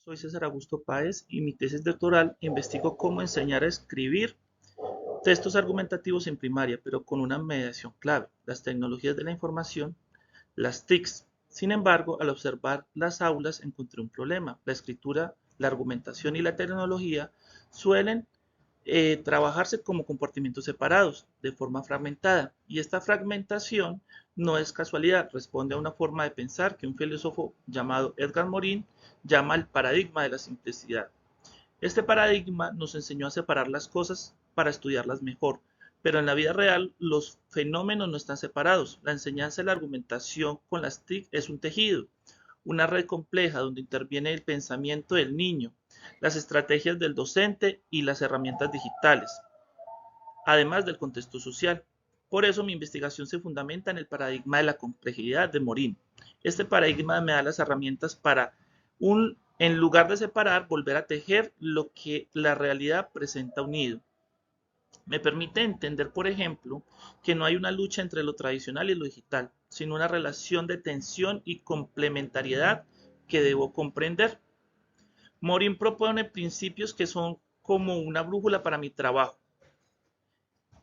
soy César Augusto Páez y mi tesis doctoral investigo cómo enseñar a escribir textos argumentativos en primaria, pero con una mediación clave, las tecnologías de la información, las TICs. Sin embargo, al observar las aulas encontré un problema. La escritura, la argumentación y la tecnología suelen trabajarse como compartimentos separados, de forma fragmentada. Y esta fragmentación no es casualidad, responde a una forma de pensar que un filósofo llamado Edgar Morin llama el paradigma de la simplicidad. Este paradigma nos enseñó a separar las cosas para estudiarlas mejor, pero en la vida real los fenómenos no están separados. La enseñanza y la argumentación con las TIC es un tejido, una red compleja donde interviene el pensamiento del niño, las estrategias del docente y las herramientas digitales, además del contexto social. Por eso mi investigación se fundamenta en el paradigma de la complejidad de Morin. Este paradigma me da las herramientas para, en lugar de separar, volver a tejer lo que la realidad presenta unido. Me permite entender, por ejemplo, que no hay una lucha entre lo tradicional y lo digital, sino una relación de tensión y complementariedad que debo comprender. Morin propone principios que son como una brújula para mi trabajo.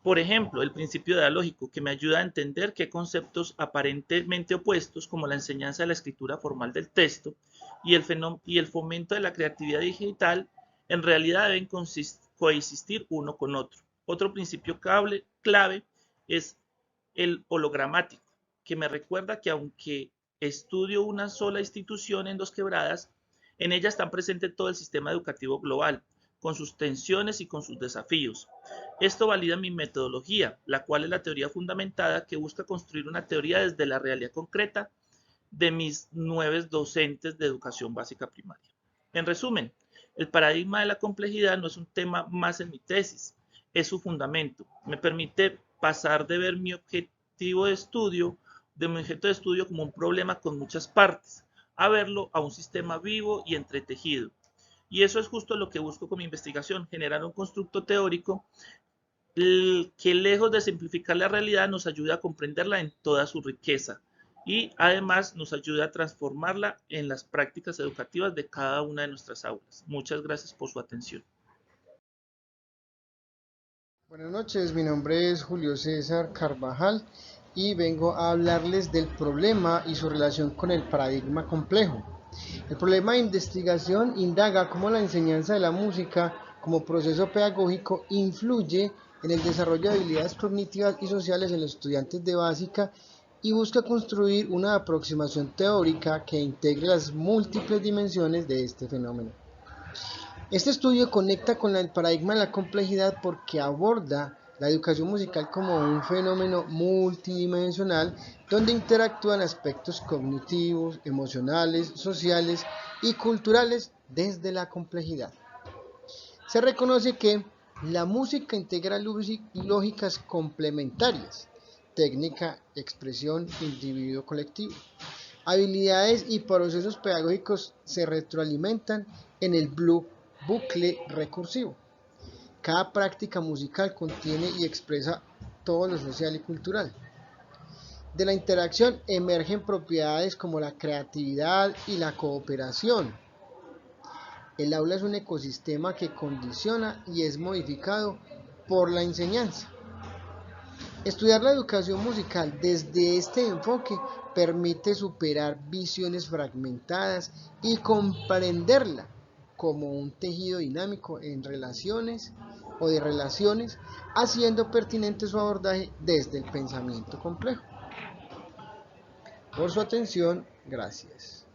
Por ejemplo, el principio dialógico, que me ayuda a entender que conceptos aparentemente opuestos, como la enseñanza de la escritura formal del texto y el fomento de la creatividad digital, en realidad deben coexistir uno con otro. Otro principio clave es el hologramático, que me recuerda que aunque estudio una sola institución en Dos Quebradas, en ella está presente todo el sistema educativo global, con sus tensiones y con sus desafíos. Esto valida mi metodología, la cual es la teoría fundamentada que busca construir una teoría desde la realidad concreta de mis 9 docentes de educación básica primaria. En resumen, el paradigma de la complejidad no es un tema más en mi tesis, es su fundamento. Me permite pasar de ver mi objetivo de estudio, de mi objeto de estudio como un problema con muchas partes, a verlo a un sistema vivo y entretejido. Y eso es justo lo que busco con mi investigación, generar un constructo teórico que lejos de simplificar la realidad nos ayuda a comprenderla en toda su riqueza y además nos ayuda a transformarla en las prácticas educativas de cada una de nuestras aulas. Muchas gracias por su atención. Buenas noches, mi nombre es Julio César Carvajal y vengo a hablarles del problema y su relación con el paradigma complejo. El problema de investigación indaga cómo la enseñanza de la música como proceso pedagógico influye en el desarrollo de habilidades cognitivas y sociales en los estudiantes de básica y busca construir una aproximación teórica que integre las múltiples dimensiones de este fenómeno. Este estudio conecta con el paradigma de la complejidad porque aborda la educación musical como un fenómeno multidimensional donde interactúan aspectos cognitivos, emocionales, sociales y culturales desde la complejidad. Se reconoce que la música integra lógicas complementarias, técnica, expresión, individuo, colectivo. Habilidades y procesos pedagógicos se retroalimentan en el bucle recursivo. Cada práctica musical contiene y expresa todo lo social y cultural. De la interacción emergen propiedades como la creatividad y la cooperación. El aula es un ecosistema que condiciona y es modificado por la enseñanza. Estudiar la educación musical desde este enfoque permite superar visiones fragmentadas y comprenderla como un tejido dinámico en relaciones o de relaciones, haciendo pertinente su abordaje desde el pensamiento complejo. Por su atención, gracias.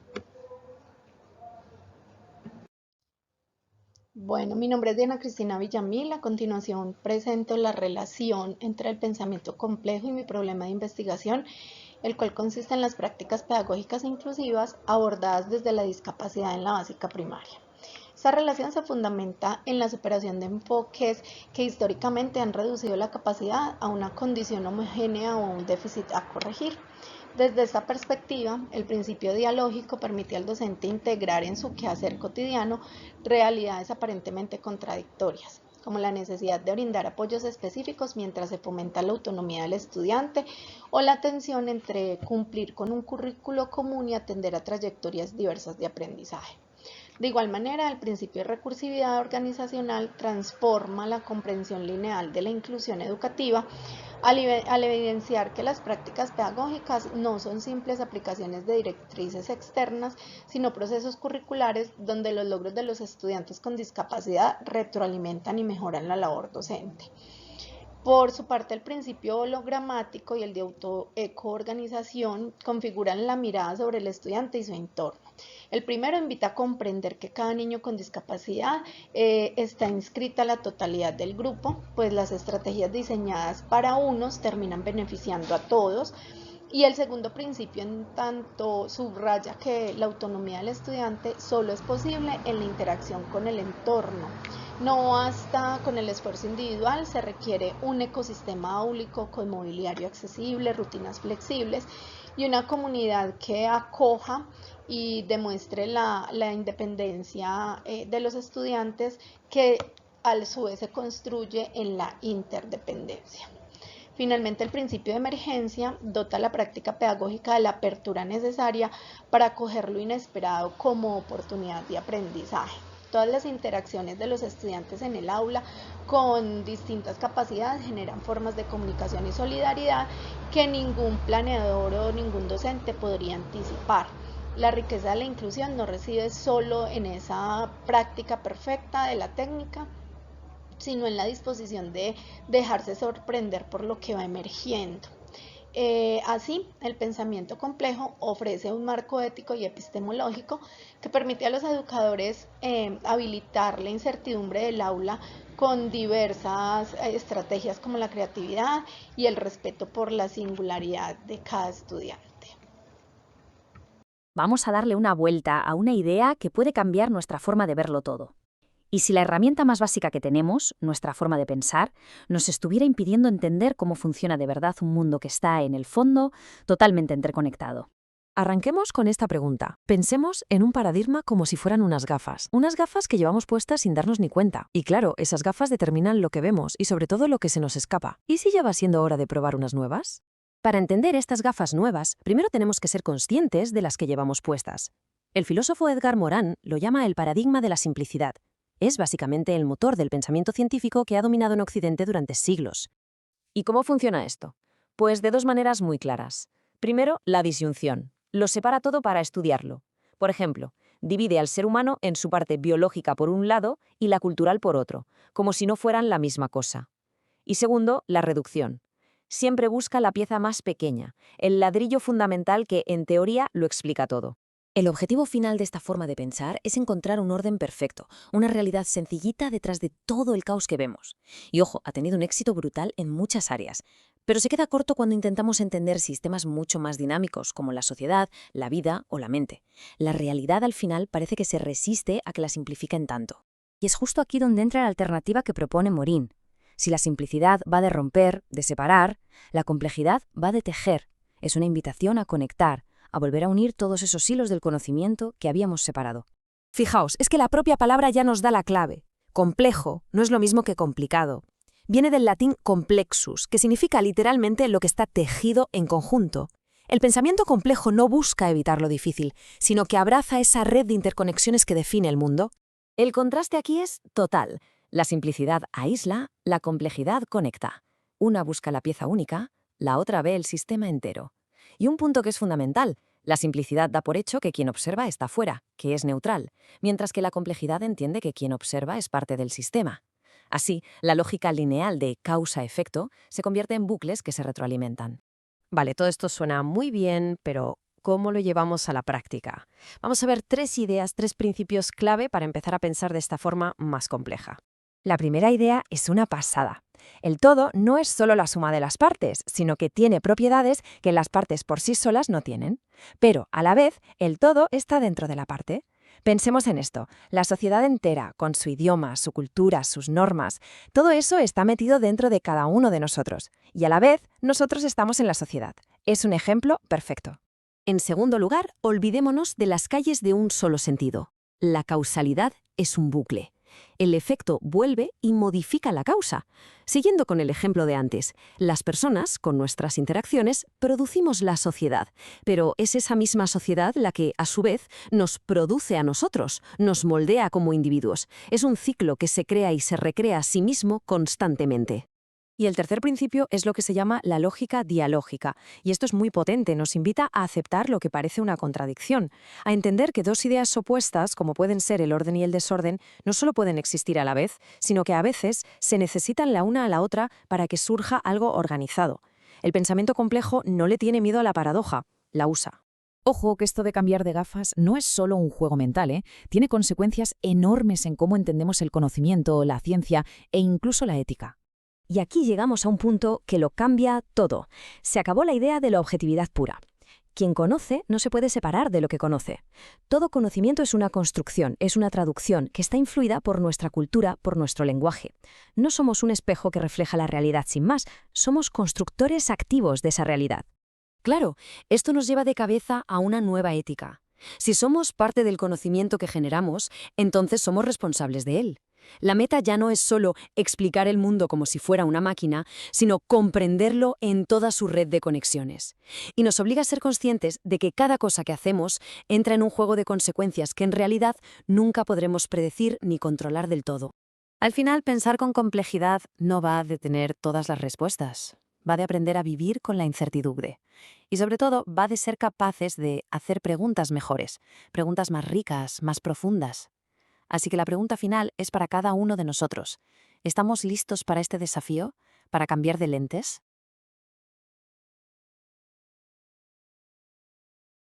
Bueno, mi nombre es Diana Cristina Villamil. A continuación presento la relación entre el pensamiento complejo y mi problema de investigación, el cual consiste en las prácticas pedagógicas inclusivas abordadas desde la discapacidad en la básica primaria. Esta relación se fundamenta en la superación de enfoques que históricamente han reducido la capacidad a una condición homogénea o un déficit a corregir. Desde esta perspectiva, el principio dialógico permite al docente integrar en su quehacer cotidiano realidades aparentemente contradictorias, como la necesidad de brindar apoyos específicos mientras se fomenta la autonomía del estudiante o la tensión entre cumplir con un currículo común y atender a trayectorias diversas de aprendizaje. De igual manera, el principio de recursividad organizacional transforma la comprensión lineal de la inclusión educativa al evidenciar que las prácticas pedagógicas no son simples aplicaciones de directrices externas, sino procesos curriculares donde los logros de los estudiantes con discapacidad retroalimentan y mejoran la labor docente. Por su parte, el principio hologramático y el de autoecoorganización configuran la mirada sobre el estudiante y su entorno. El primero invita a comprender que cada niño con discapacidad está inscrita a la totalidad del grupo, pues las estrategias diseñadas para unos terminan beneficiando a todos. Y el segundo principio, en tanto, subraya que la autonomía del estudiante solo es posible en la interacción con el entorno. No basta con el esfuerzo individual, se requiere un ecosistema áulico con mobiliario accesible, rutinas flexibles y una comunidad que acoja y demuestre la independencia de los estudiantes, que a su vez se construye en la interdependencia. Finalmente, el principio de emergencia dota a la práctica pedagógica de la apertura necesaria para acoger lo inesperado como oportunidad de aprendizaje. Todas las interacciones de los estudiantes en el aula con distintas capacidades generan formas de comunicación y solidaridad que ningún planeador o ningún docente podría anticipar. La riqueza de la inclusión no reside solo en esa práctica perfecta de la técnica, sino en la disposición de dejarse sorprender por lo que va emergiendo. Así, el pensamiento complejo ofrece un marco ético y epistemológico que permite a los educadores habilitar la incertidumbre del aula con diversas estrategias como la creatividad y el respeto por la singularidad de cada estudiante. Vamos a darle una vuelta a una idea que puede cambiar nuestra forma de verlo todo. Y si la herramienta más básica que tenemos, nuestra forma de pensar, nos estuviera impidiendo entender cómo funciona de verdad un mundo que está, en el fondo, totalmente interconectado. Arranquemos con esta pregunta. Pensemos en un paradigma como si fueran unas gafas que llevamos puestas sin darnos ni cuenta. Y claro, esas gafas determinan lo que vemos y sobre todo lo que se nos escapa. ¿Y si ya va siendo hora de probar unas nuevas? Para entender estas gafas nuevas, primero tenemos que ser conscientes de las que llevamos puestas. El filósofo Edgar Morin lo llama el paradigma de la simplicidad. Es básicamente el motor del pensamiento científico que ha dominado en Occidente durante siglos. ¿Y cómo funciona esto? Pues de dos maneras muy claras. Primero, la disyunción. Lo separa todo para estudiarlo. Por ejemplo, divide al ser humano en su parte biológica por un lado y la cultural por otro, como si no fueran la misma cosa. Y segundo, la reducción. Siempre busca la pieza más pequeña, el ladrillo fundamental que, en teoría, lo explica todo. El objetivo final de esta forma de pensar es encontrar un orden perfecto, una realidad sencillita detrás de todo el caos que vemos. Y ojo, ha tenido un éxito brutal en muchas áreas, pero se queda corto cuando intentamos entender sistemas mucho más dinámicos, como la sociedad, la vida o la mente. La realidad al final parece que se resiste a que la simplifiquen tanto. Y es justo aquí donde entra la alternativa que propone Morin. Si la simplicidad va de romper, de separar, la complejidad va de tejer. Es una invitación a conectar, a volver a unir todos esos hilos del conocimiento que habíamos separado. Fijaos, es que la propia palabra ya nos da la clave. Complejo no es lo mismo que complicado. Viene del latín complexus, que significa literalmente lo que está tejido en conjunto. El pensamiento complejo no busca evitar lo difícil, sino que abraza esa red de interconexiones que define el mundo. El contraste aquí es total. La simplicidad aísla, la complejidad conecta. Una busca la pieza única, la otra ve el sistema entero. Y un punto que es fundamental, la simplicidad da por hecho que quien observa está fuera, que es neutral, mientras que la complejidad entiende que quien observa es parte del sistema. Así, la lógica lineal de causa-efecto se convierte en bucles que se retroalimentan. Vale, todo esto suena muy bien, pero ¿cómo lo llevamos a la práctica? Vamos a ver 3 ideas, 3 principios clave para empezar a pensar de esta forma más compleja. La primera idea es una pasada. El todo no es solo la suma de las partes, sino que tiene propiedades que las partes por sí solas no tienen. Pero, a la vez, el todo está dentro de la parte. Pensemos en esto. La sociedad entera, con su idioma, su cultura, sus normas, todo eso está metido dentro de cada uno de nosotros. Y a la vez, nosotros estamos en la sociedad. Es un ejemplo perfecto. En segundo lugar, olvidémonos de las calles de un solo sentido. La causalidad es un bucle. El efecto vuelve y modifica la causa. Siguiendo con el ejemplo de antes, las personas, con nuestras interacciones, producimos la sociedad, pero es esa misma sociedad la que, a su vez, nos produce a nosotros, nos moldea como individuos. Es un ciclo que se crea y se recrea a sí mismo constantemente. Y el tercer principio es lo que se llama la lógica dialógica. Y esto es muy potente, nos invita a aceptar lo que parece una contradicción, a entender que dos ideas opuestas, como pueden ser el orden y el desorden, no solo pueden existir a la vez, sino que a veces se necesitan la una a la otra para que surja algo organizado. El pensamiento complejo no le tiene miedo a la paradoja, la usa. Ojo que esto de cambiar de gafas no es solo un juego mental, ¿eh? Tiene consecuencias enormes en cómo entendemos el conocimiento, la ciencia e incluso la ética. Y aquí llegamos a un punto que lo cambia todo. Se acabó la idea de la objetividad pura. Quien conoce no se puede separar de lo que conoce. Todo conocimiento es una construcción, es una traducción que está influida por nuestra cultura, por nuestro lenguaje. No somos un espejo que refleja la realidad sin más, somos constructores activos de esa realidad. Claro, esto nos lleva de cabeza a una nueva ética. Si somos parte del conocimiento que generamos, entonces somos responsables de él. La meta ya no es solo explicar el mundo como si fuera una máquina, sino comprenderlo en toda su red de conexiones. Y nos obliga a ser conscientes de que cada cosa que hacemos entra en un juego de consecuencias que en realidad nunca podremos predecir ni controlar del todo. Al final, pensar con complejidad no va de tener todas las respuestas. Va de aprender a vivir con la incertidumbre. Y sobre todo, va de ser capaces de hacer preguntas mejores, preguntas más ricas, más profundas. Así que la pregunta final es para cada uno de nosotros. ¿Estamos listos para este desafío? ¿Para cambiar de lentes?